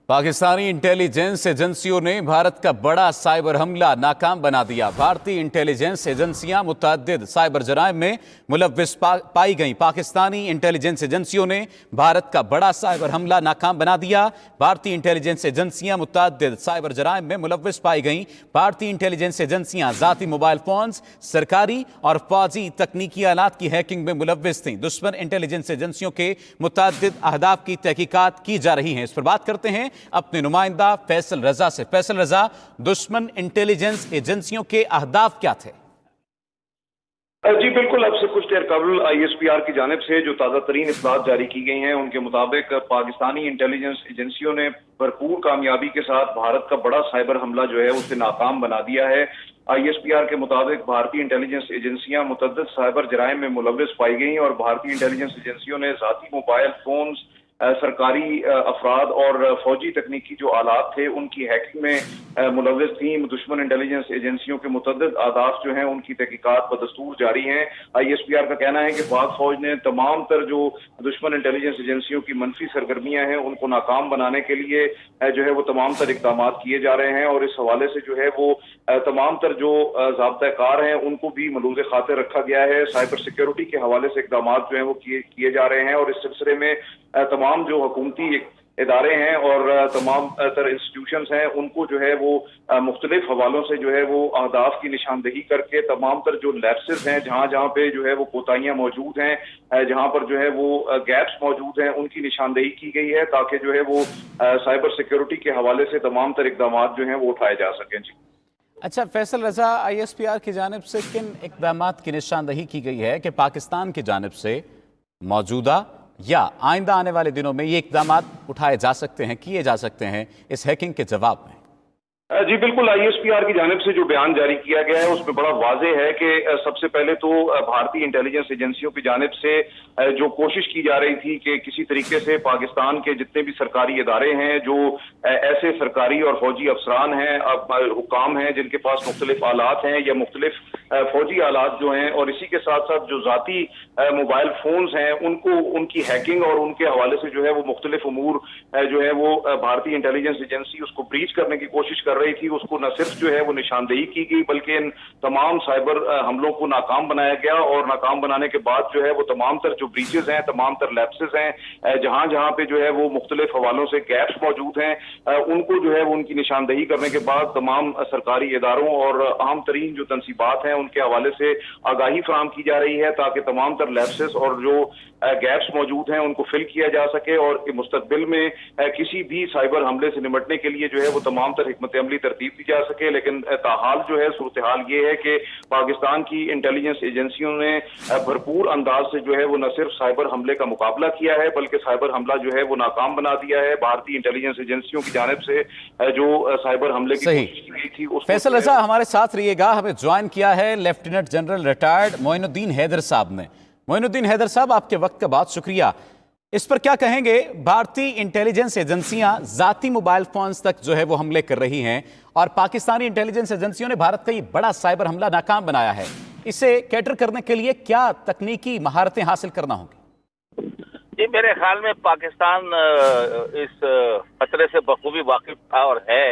Pakistani intelligence एजेंसियों ने भारत का बड़ा साइबर हमला नाकाम बना दिया। भारतीय इंटेलिजेंस एजेंसियां मुतअद्दिद साइबर जराइम में मुलव्विस पाई गईं। पाकिस्तानी इंटेलिजेंस एजेंसियों ने भारत का बड़ा साइबर हमला नाकाम बना दिया। भारतीय इंटेलिजेंस एजेंसियां मुतअद्दिद साइबर जराइम में मुलव्विस पाई गईं। भारतीय इंटेलिजेंस एजेंसियां जाती मोबाइल फोन्स, सरकारी और फौजी तकनीकी आलात की हैकिंग में मुलव्विस थीं। दुश्मन इंटेलिजेंस एजेंसियों के मुतअद्दिद अहदाफ की तहकीकात की जा रही हैं। इस पर बात करते हैं अपने नुमाइंदा फैसल रजा से। फैसल रजा, दुश्मन इंटेलिजेंस एजेंसियों के अहदाफ क्या थे? जी बिल्कुल, अब से कुछ देर कबल ISPR की जानिब से जो ताज़ा तरीन इत्तलात जारी की गई हैं, उनके मुताबिक पाकिस्तानी इंटेलिजेंस एजेंसियों ने भरपूर कामयाबी के साथ भारत का बड़ा साइबर हमला जो है उसे नाकाम बना दिया है। ISPR के मुताबिक भारतीय इंटेलिजेंस एजेंसियां मुतअद्दिद साइबर जराइम में मुलव्विस पाई गई और भारतीय इंटेलिजेंस एजेंसियों ने जाती मोबाइल फोन्स, सरकारी अफराद और फौजी तकनीकी जो आलात थे उनकी हैकिंग में मुलव्विस थी। दुश्मन इंटेलिजेंस एजेंसियों के मुतअद्दिद अहदाफ जो हैं उनकी तहकीकात बदस्तूर जारी हैं। ISPR का कहना है कि पाक फौज ने तमाम तर जो दुश्मन इंटेलिजेंस एजेंसियों की मनफी सरगर्मियां हैं उनको नाकाम बनाने के लिए जो है वो तमाम तर इकदाम किए जा रहे हैं और इस हवाले से जो है वो तमाम तर जो ज़ाब्ता कार हैं उनको भी मलूज़ खातिर रखा गया है। साइबर सिक्योरिटी के हवाले से इकदाम जो है वो किए जा रहे हैं और इस सिलसिले में तमाम जो हुकूमती इदारे हैं और तमाम तर इंस्टीट्यूशंस हैं उनको जो है वो मुख्तलिफ हवालों से जो है वो अहदाफ की निशानदही करके तमाम तर जो लैप्सेस हैं, जहाँ जहाँ पे जो है वो कोताहियां मौजूद हैं, जहाँ पर जो है वो गैप्स मौजूद हैं, उनकी निशानदही की गई है ताकि जो है वो साइबर सिक्योरिटी के हवाले से तमाम तर इकदाम जो हैं वो उठाए जा सकें। जी अच्छा फैसल रजा, ISPR की जानिब से किन इकदामात की निशानदही की गई है कि पाकिस्तान की जानिब से मौजूदा या आइंदा आने वाले दिनों में ये इकदामात उठाए जा सकते हैं, किए जा सकते हैं इस हैकिंग के जवाब में? जी बिल्कुल, ISPR की जानिब से जो बयान जारी किया गया है उसमें बड़ा वाज़ेह है कि सबसे पहले तो भारतीय इंटेलिजेंस एजेंसियों की जानिब से जो कोशिश की जा रही थी कि किसी तरीके से पाकिस्तान के जितने भी सरकारी इदारे हैं, जो ऐसे सरकारी और फौजी अफसरान हैं, हुकाम हैं जिनके पास मुख्तलिफ आलात हैं या मुख्तलिफ फौजी आलात जो हैं और इसी के साथ साथ जो जाती मोबाइल फोन्स हैं उनको उनकी हैकिंग और उनके हवाले से जो है वो मुख्तलिफ उमूर जो है वो भारतीय इंटेलिजेंस एजेंसी उसको ब्रीच करने की कोशिश कर रही थी। उसको न सिर्फ जो है वो निशानदेही की गई बल्कि इन तमाम साइबर हमलों को नाकाम बनाया गया और नाकाम बनाने के बाद जो है वो तमाम तर जो ब्रीचेस हैं, तमाम तर लैप्सेस हैं, जहां जहां पे जो है वो मुख्तलिफ हवालों से गैप्स मौजूद हैं, उनको जो है वो उनकी निशानदेही करने के बाद तमाम सरकारी इदारों और अहम तरीन जो तनसीबात हैं उनके हवाले से आगाही फराहम की जा रही है ताकि तमाम तर लैप्सेस और जो गैप्स मौजूद हैं उनको फिल किया जा सके और मुस्तकबिल में किसी भी साइबर हमले से निपटने के लिए जो है वो तमाम तर हिकमत अमली तरतीब दी जा सके। लेकिन ताहाल जो है सूरत हाल ये है कि पाकिस्तान की इंटेलिजेंस एजेंसियों ने भरपूर अंदाज से जो है वो न सिर्फ साइबर हमले का मुकाबला किया है बल्कि साइबर हमला जो है वो नाकाम बना दिया है। भारतीय इंटेलिजेंस एजेंसियों की जानिब से जो साइबर हमले की कोशिश की गई थी। फैसल रजा हमारे साथ रहिएगा। हमें ज्वाइन किया है lieutenant general retired Moinuddin Haider sahab ने। मोइनुद्दीन हैदर साहब, आपके वक्त का बहुत शुक्रिया। इस पर क्या कहेंगे? भारतीय इंटेलिजेंस एजेंसियां जाती मोबाइल फोन्स तक जो है वो हमले कर रही हैं और पाकिस्तानी इंटेलिजेंस एजेंसियों ने भारत का ये बड़ा साइबर हमला नाकाम बनाया है। इसे कैटर करने के लिए क्या तकनीकी महारतें हासिल करना होंगी? जी मेरे ख्याल में पाकिस्तान इस खतरे से बखूबी वाकिफ था और है,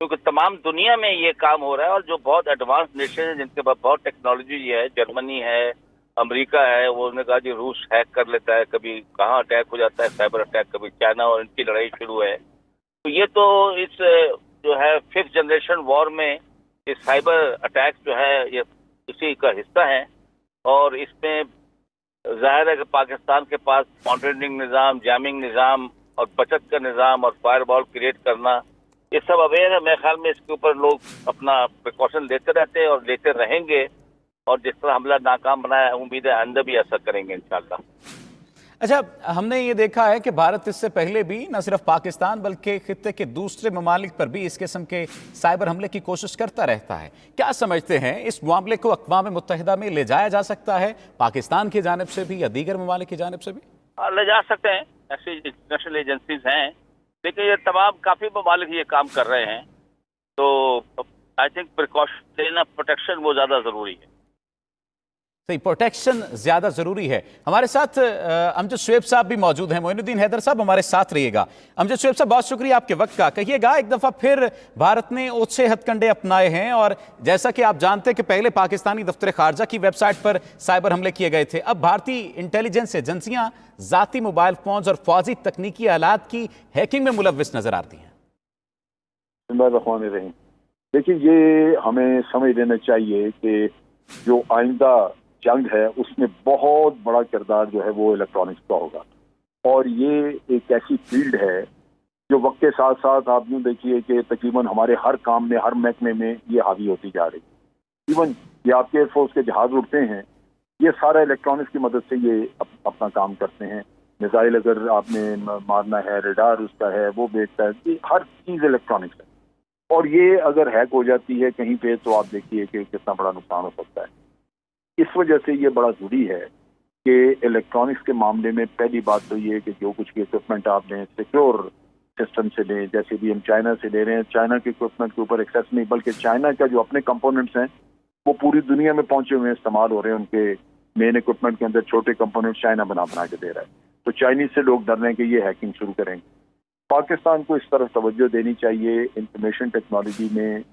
क्योंकि तमाम दुनिया में ये काम हो रहा है और जो बहुत एडवांस नेशन है जिनके पास बहुत टेक्नोलॉजी है, जर्मनी है, अमेरिका है, वो उन्होंने कहा जी रूस हैक कर लेता है, कभी कहाँ अटैक हो जाता है साइबर अटैक, कभी चाइना और इनकी लड़ाई शुरू है। तो ये तो इस जो है 5th जनरेशन वॉर में ये साइबर अटैक जो है ये इसी का हिस्सा है और इसमें जाहिर है कि पाकिस्तान के पास मॉनिटरिंग निज़ाम, जैमिंग निज़ाम और बचत का निज़ाम और फायरवॉल क्रिएट करना, ये सब अवेयर है। मेरे ख्याल में इसके ऊपर लोग अपना प्रिकॉशन लेते रहते हैं और लेते रहेंगे और जिस तरह हमला नाकाम बनाया है उम्मीद है आइंदा भी ऐसा करेंगे इंशाल्लाह। अच्छा, हमने ये देखा है कि भारत इससे पहले भी न सिर्फ पाकिस्तान बल्कि खित्ते के दूसरे ममालिक पर भी इस किस्म के साइबर हमले की कोशिश करता रहता है। क्या समझते हैं इस मामले को अक़वाम मुत्तहिदा में ले जाया जा सकता है, पाकिस्तान की जानिब से भी या दीगर ममालिक की जानिब से भी? ले जा सकते हैं, ऐसी इंटरनेशनल एजेंसीज हैं, लेकिन ये तमाम काफ़ी ममालिक ये काम कर रहे हैं, तो आई थिंक प्रिकॉशन लेना, प्रोटेक्शन वो ज़्यादा ज़रूरी है। सही, प्रोटेक्शन ज्यादा जरूरी है। हमारे साथ अमजद शुएब साहब भी मौजूद हैं। मोइनुद्दीन हैदर साहब हमारे साथ रहिएगा। अमजद शुएब साहब, बहुत शुक्रिया आपके वक्त का। कहिएगा, एक दफा फिर भारत ने ओछे हथकंडे अपनाए हैं और जैसा कि आप जानते हैं कि पहले पाकिस्तानी दफ्तर खारजा की वेबसाइट पर साइबर हमले किए गए थे, अब भारतीय इंटेलिजेंस एजेंसियां जाती मोबाइल फोन्स और फौजी तकनीकी आलात की हैकिंग में मुलव्विस नजर आती हैं। देखिए, ये हमें समझ लेना चाहिए कि जो आइंदा जंग है उसमें बहुत बड़ा किरदार जो है वो इलेक्ट्रॉनिक्स का होगा, और ये एक ऐसी फील्ड है जो वक्त के साथ साथ आप यूँ देखिए कि तकरीबन हमारे हर काम में, हर महकमे में ये हावी होती जा रही है। इवन ये आपके एयरफोर्स के जहाज उड़ते हैं, ये सारा इलेक्ट्रॉनिक्स की मदद से ये अपना काम करते हैं। मिसाइल अगर आपने मारना है, रेडार उसका है, वो बेचता है, ये हर चीज़ इलेक्ट्रॉनिक्स है। और ये अगर हैक हो जाती है कहीं पे तो आप देखिए कि कितना बड़ा नुकसान हो सकता है। इस वजह से ये बड़ा जरूरी है कि इलेक्ट्रॉनिक्स के मामले में पहली बात तो ये कि जो कुछ भी इक्विपमेंट आप लें सिक्योर सिस्टम से लें। जैसे भी हम चाइना से ले रहे हैं, चाइना के इक्विपमेंट के ऊपर एक्सेस नहीं, बल्कि चाइना का जो अपने कंपोनेंट्स हैं वो पूरी दुनिया में पहुंचे हुए हैं, इस्तेमाल हो रहे हैं। उनके मेन इक्विपमेंट के अंदर छोटे कंपोनेंट चाइना बना के दे रहा है, तो चाइनीज से लोग डर रहे हैं कि ये हैकिंग शुरू करेंगे। पाकिस्तान को इस तरफ तवज्जो देनी चाहिए। इंफॉर्मेशन टेक्नोलॉजी में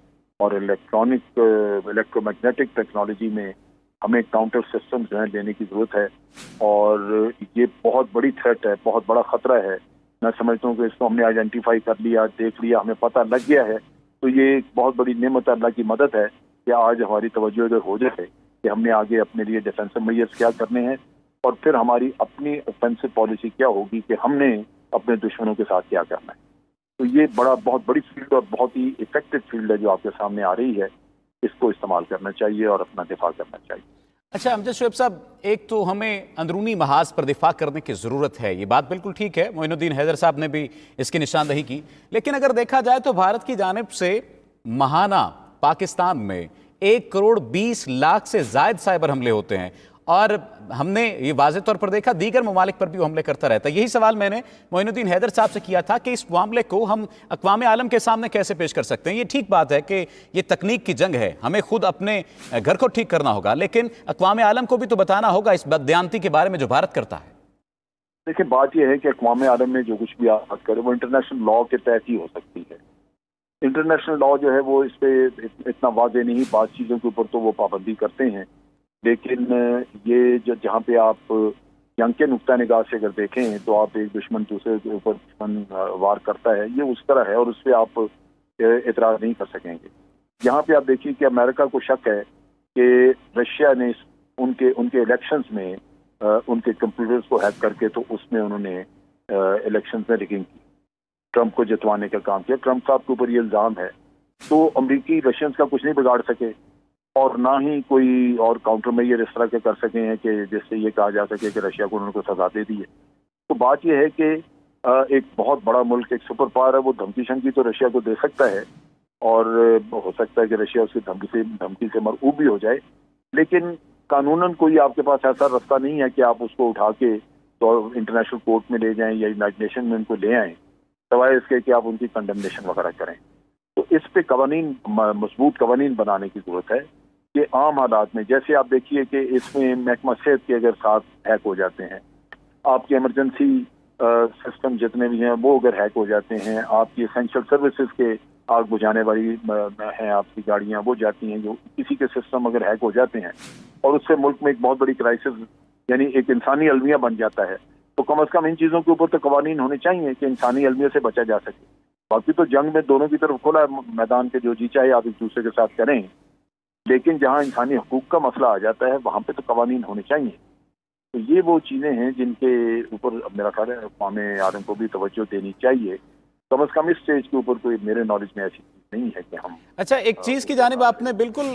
और इलेक्ट्रोमैग्नेटिक टेक्नोलॉजी में हमें काउंटर सिस्टम जो है लेने की जरूरत है, और ये बहुत बड़ी थ्रेट है, बहुत बड़ा खतरा है। मैं समझता हूँ कि इसको हमने आइडेंटिफाई कर लिया, देख लिया, हमें पता लग गया है, तो ये एक बहुत बड़ी नेमत अल्लाह की मदद है कि आज हमारी तवज्जो इधर हो जाए कि हमने आगे अपने लिए डिफेंसिव मेजर्स क्या करने हैं, और फिर हमारी अपनी ऑफेंसिव पॉलिसी क्या होगी कि हमने अपने दुश्मनों के साथ क्या करना है। तो ये बहुत बड़ी फील्ड और बहुत ही इफेक्टिव फील्ड है जो आपके सामने आ रही है। इसको इस्तेमाल करना चाहिए और अपना दिफा करना चाहिए। अच्छा अमजद शुएब साहब, एक तो हमें अंदरूनी महाज पर दिफा करने की ज़रूरत है, ये बात बिल्कुल ठीक है। मोइनुद्दीन हैदर साहब ने भी इसकी निशानदही की, लेकिन अगर देखा जाए तो भारत की जानिब से महाना पाकिस्तान में 1 करोड़ 20 लाख से ज़ायद साइबर हमले होते हैं, और हमने ये वाज़ेह तौर पर देखा दीगर ममालिक पर भी वो हमले करता रहता है। यही सवाल मैंने मोइनुद्दीन हैदर साहब से किया था कि इस मामले को हम अक़वाम आलम के सामने कैसे पेश कर सकते हैं। ये ठीक बात है कि ये तकनीक की जंग है, हमें खुद अपने घर को ठीक करना होगा, लेकिन अक़वाम आलम को भी तो बताना होगा इस बददियानती के बारे में जो भारत करता है। देखिए, बात यह है कि अक़वाम आलम में जो कुछ भी आप बात करें वो इंटरनेशनल लॉ के तहत ही हो सकती है। इंटरनेशनल लॉ जो है वो इस पर इतना वाज़ेह नहीं, बात चीज़ों के ऊपर तो वो पाबंदी करते हैं, लेकिन ये जहाँ पे आप जंग के नुक्ता निगाह से अगर देखें तो आप एक दुश्मन दूसरे के ऊपर दुश्मन वार करता है, ये उस तरह है और उस पर आप एतराज़ नहीं कर सकेंगे। यहाँ पे आप देखिए कि अमेरिका को शक है कि रशिया ने उनके इलेक्शंस में उनके कंप्यूटर्स को हैक करके तो उसमें उन्होंने इलेक्शंस में रिगिंग की, ट्रंप को जितवाने का काम किया। ट्रंप साहब के ऊपर ये इल्ज़ाम है, तो अमरीकी रशियंस का कुछ नहीं बिगाड़ सके और ना ही कोई और काउंटर मेजर इस तरह के कर सके हैं कि जिससे ये कहा जा सके कि रशिया को उनको सजा दे दी है। तो बात यह है कि एक बहुत बड़ा मुल्क, एक सुपर पावर है, वो धमकी शमकी तो रशिया को दे सकता है, और हो सकता है कि रशिया उसकी धमकी से मरऊब भी हो जाए, लेकिन कानूनन कोई आपके पास ऐसा रास्ता नहीं है कि आप उसको उठा के तो इंटरनेशनल कोर्ट में ले जाएं या यूनाइटेड नेशन में उनको ले आएँ, सवाए इसके कि आप उनकी कंडेमनेशन वगैरह करें। तो इस पे कवानीन, मजबूत कवानीन बनाने की जरूरत है कि आम हालात में, जैसे आप देखिए कि इसमें महकमा सेहत के अगर साथ हैक हो जाते हैं, आपके इमरजेंसी सिस्टम जितने भी हैं वो अगर हैक हो जाते हैं, आपकी एसेंशियल सर्विसेज के आग बुझाने वाली हैं आपकी गाड़ियां वो जाती हैं, जो किसी के सिस्टम अगर हैक हो जाते हैं और उससे मुल्क में एक बहुत बड़ी क्राइसिस यानी एक इंसानी अलमिया बन जाता है, तो कम अज़ कम इन चीज़ों के ऊपर तो कवानीन होने चाहिए कि इंसानी अलमिया से बचा जा सके। बाकी तो जंग में दोनों की तरफ खुला मैदान के, जो जी चाहे आप एक दूसरे के साथ करें, लेकिन जहां इंसानी हकूक का मसला आ जाता है वहां पे तो कवानीन होने चाहिए। तो ये वो चीज़ें हैं जिनके ऊपर मेरा ख्याल है अक़वाम आलम को भी तवज्जो देनी चाहिए। कम से कम इस स्टेज के ऊपर कोई मेरे नॉलेज में ऐसी चीज़ नहीं है कि हम। अच्छा, एक चीज़ की जानिब आपने बिल्कुल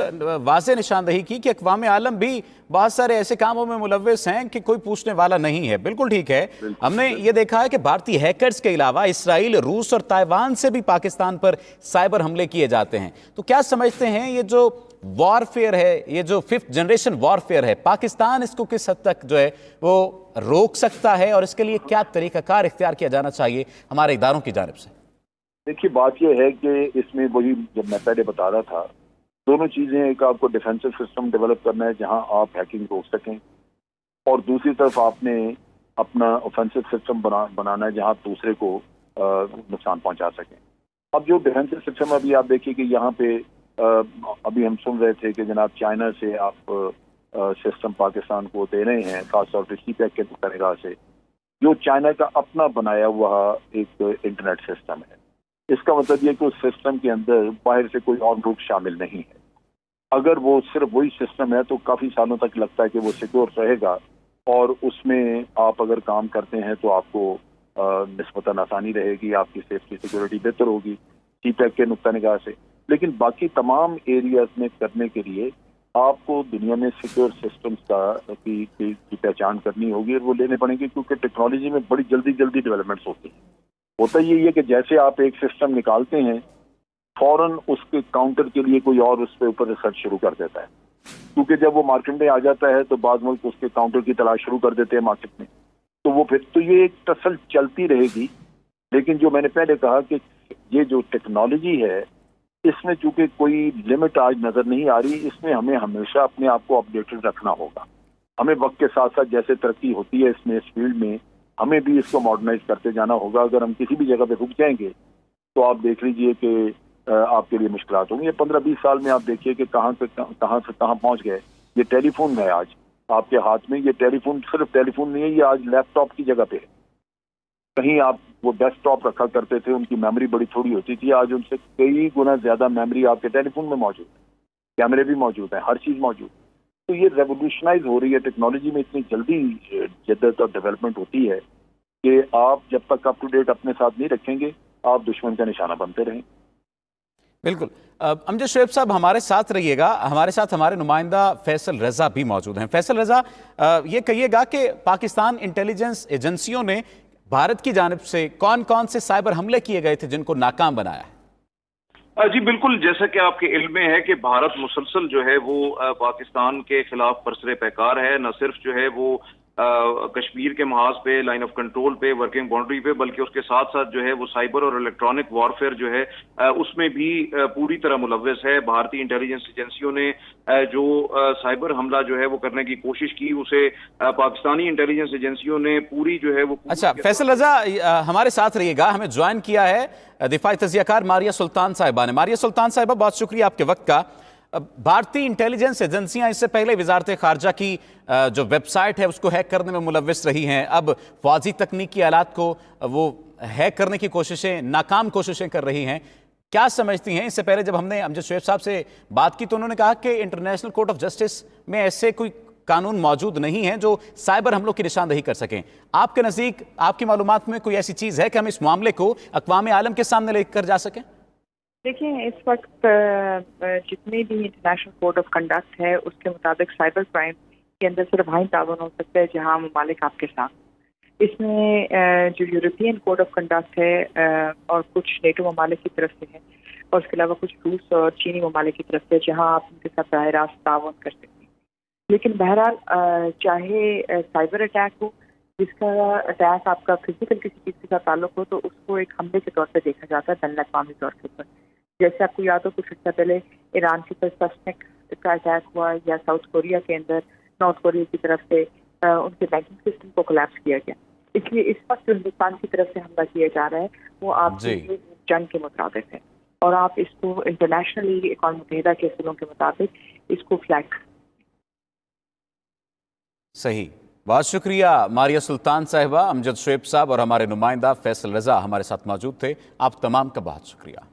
वाज़ेह निशानदही की कि अक़वाम आलम भी बहुत सारे ऐसे कामों में मुलव्विस हैं कि कोई पूछने वाला नहीं है। बिल्कुल ठीक है, हमने ये देखा है कि भारतीय हैकर्स के अलावा इसराइल, रूस और ताइवान से भी पाकिस्तान पर साइबर हमले किए जाते हैं। तो क्या समझते हैं ये जो वॉरफेयर है, ये जो 5th जनरेशन वॉरफेयर है, पाकिस्तान इसको किस हद तक जो है वो रोक सकता है, और इसके लिए क्या तरीकाकार इख्तियार किया जाना चाहिए हमारे इदारों की जानिब से? देखिए, बात यह है कि इसमें वही जब मैं पहले बता रहा था दोनों चीज़ें, एक आपको डिफेंसिव सिस्टम डेवलप करना है जहां आप हैकिंग रोक सकें, और दूसरी तरफ आपने अपना ऑफेंसिव सिस्टम बनाना है जहां आप दूसरे को नुकसान पहुंचा सकें। अब जो डिफेंसिव सिस्टम, अभी आप देखिए कि यहाँ पे अभी हम सुन रहे थे कि जनाब चाइना से आप सिस्टम पाकिस्तान को दे रहे हैं, खासतौर पर सीपैक के निगाह से, जो चाइना का अपना बनाया हुआ एक इंटरनेट सिस्टम है। इसका मतलब ये कि उस सिस्टम के अंदर बाहर से कोई और ग्रुप शामिल नहीं है। अगर वो सिर्फ वही सिस्टम है तो काफ़ी सालों तक लगता है कि वो सिक्योर रहेगा, और उसमें आप अगर काम करते हैं तो आपको निस्बतन आसानी रहेगी, आपकी सेफ्टी सिक्योरिटी बेहतर होगी सीपैक के नुक्ता निगाह से। लेकिन बाकी तमाम एरियाज में करने के लिए आपको दुनिया में सिक्योर सिस्टम्स की पहचान करनी होगी, और वो लेने पड़ेंगे, क्योंकि टेक्नोलॉजी में बड़ी जल्दी डेवलपमेंट्स होती हैं। होता यही है कि जैसे आप एक सिस्टम निकालते हैं, फौरन उसके काउंटर के लिए कोई और उस पे ऊपर रिसर्च शुरू कर देता है, क्योंकि जब वो मार्केट में आ जाता है तो बाद मुल्क उसके काउंटर की तलाश शुरू कर देते हैं मार्केट में, तो वो फिर तो ये एक टसल चलती रहेगी। लेकिन जो मैंने पहले कहा कि ये जो टेक्नोलॉजी है, इसमें चूंकि कोई लिमिट आज नजर नहीं आ रही, इसमें हमें हमेशा अपने आप को अपडेटेड रखना होगा। हमें वक्त के साथ साथ जैसे तरक्की होती है इसमें, इस फील्ड में, हमें भी इसको मॉडर्नाइज करते जाना होगा। अगर हम किसी भी जगह पे रुक जाएंगे तो आप देख लीजिए कि आपके लिए मुश्किलात होंगी। 15-20 साल में आप देखिए कि कहाँ से कहाँ पहुँच गए। ये टेलीफोन है आज आपके हाथ में, ये टेलीफोन सिर्फ टेलीफोन नहीं है, ये आज लैपटॉप की जगह पे है। कहीं आप वो डेस्कटॉप रखा करते थे, उनकी मेमोरी बड़ी थोड़ी होती थी, आज उनसे कई गुना ज्यादा मेमोरी आपके टेलीफोन में मौजूद है, कैमरे भी मौजूद है, हर चीज मौजूद है। तो ये रेवोल्यूशनाइज हो रही है टेक्नोलॉजी में, इतनी जल्दी जद्दत और डेवलपमेंट होती है कि आप जब तक अप टू डेट अपने साथ नहीं रखेंगे, आप दुश्मन का निशाना बनते रहें। बिल्कुल। अमजद शुएब साहब हमारे साथ रहिएगा, हमारे साथ हमारे नुमाइंदा फैसल रजा भी मौजूद हैं। फैसल रजा, ये कहिएगा कि पाकिस्तान इंटेलिजेंस एजेंसियों ने भारत की जानिब से कौन कौन से साइबर हमले किए गए थे जिनको नाकाम बनाया है? जी बिल्कुल, जैसा कि आपके इल्म में है कि भारत मुसलसल जो है वो पाकिस्तान के खिलाफ बरसरे पैकार है। न सिर्फ जो है वो कश्मीर के महाज पे, लाइन ऑफ कंट्रोल पे, वर्किंग बाउंड्री पे, बल्कि उसके साथ साथ जो है वो साइबर और इलेक्ट्रॉनिक वॉरफेयर जो है उसमें भी पूरी तरह मुलव्वस है। भारतीय इंटेलिजेंस एजेंसियों ने जो साइबर हमला जो है वो करने की कोशिश की, उसे पाकिस्तानी इंटेलिजेंस एजेंसियों ने पूरी जो है वो। अच्छा फैसल रजा, हमारे साथ रहिएगा, हमें ज्वाइन किया है दिफाई तजियाकार मारिया सुल्तान साहिबा ने। मारिया सुल्तान साहिबा, बहुत शुक्रिया आपके वक्त का। भारतीय इंटेलिजेंस एजेंसियां इससे पहले वजारत खारजा की जो वेबसाइट है उसको हैक करने में मुलव्वस रही हैं। अब फौजी तकनीकी आलात को वो हैक करने की कोशिशें, नाकाम कोशिशें कर रही हैं। क्या समझती हैं? इससे पहले जब हमने अमजद शुएब साहब से बात की तो उन्होंने कहा कि इंटरनेशनल कोर्ट ऑफ जस्टिस में ऐसे कोई कानून मौजूद नहीं है जो साइबर हमलों की निशानदही कर सकें। आपके नज़दीक, आपकी मालूमात में कोई ऐसी चीज़ है कि हम इस मामले को अक़वाम आलम के सामने लेकर जा सकें? देखिए, इस वक्त जितने भी इंटरनेशनल कोड ऑफ कंडक्ट है उसके मुताबिक साइबर क्राइम के अंदर सिर्फ वही तावन हो सकता है जहां ममालिक आपके साथ। इसमें जो यूरोपियन कोड ऑफ कंडक्ट है और कुछ नेटो ममालिक की तरफ से है, और उसके अलावा कुछ रूस और चीनी ममालिक की तरफ से, जहां आप उनके साथ बराह रास्त तावन कर सकते हैं। लेकिन बहरहाल चाहे साइबर अटैक हो, जिसका अटैक आपका फिजिकल किसी चीज़ के साथ ताल्लुक हो, तो उसको एक हमले के तौर पर देखा जाता है बैनुल अक़वामी तौर के ऊपर। जैसे आपको याद हो कुछ अर्सा पहले ईरान के ऊपर सस्नेक का अटैक हुआ, या साउथ कोरिया के अंदर नॉर्थ कोरिया की तरफ से उनके बैंकिंग सिस्टम को कोलैप्स किया गया। इसलिए इस वक्त जो हिंदुस्तान की तरफ से हमला किया जा रहा है वो आपकी जंग के मुताबिक है, और आप इसको इंटरनेशनली अक़वाम मुत्तहिदा के असूलों के मुताबिक इसको फ्लैग। सही, बहुत शुक्रिया मारिया सुल्तान साहिबा, अमजद शुएब साहब और हमारे नुमाइंदा फैसल रजा हमारे साथ मौजूद थे। आप तमाम का बहुत शुक्रिया।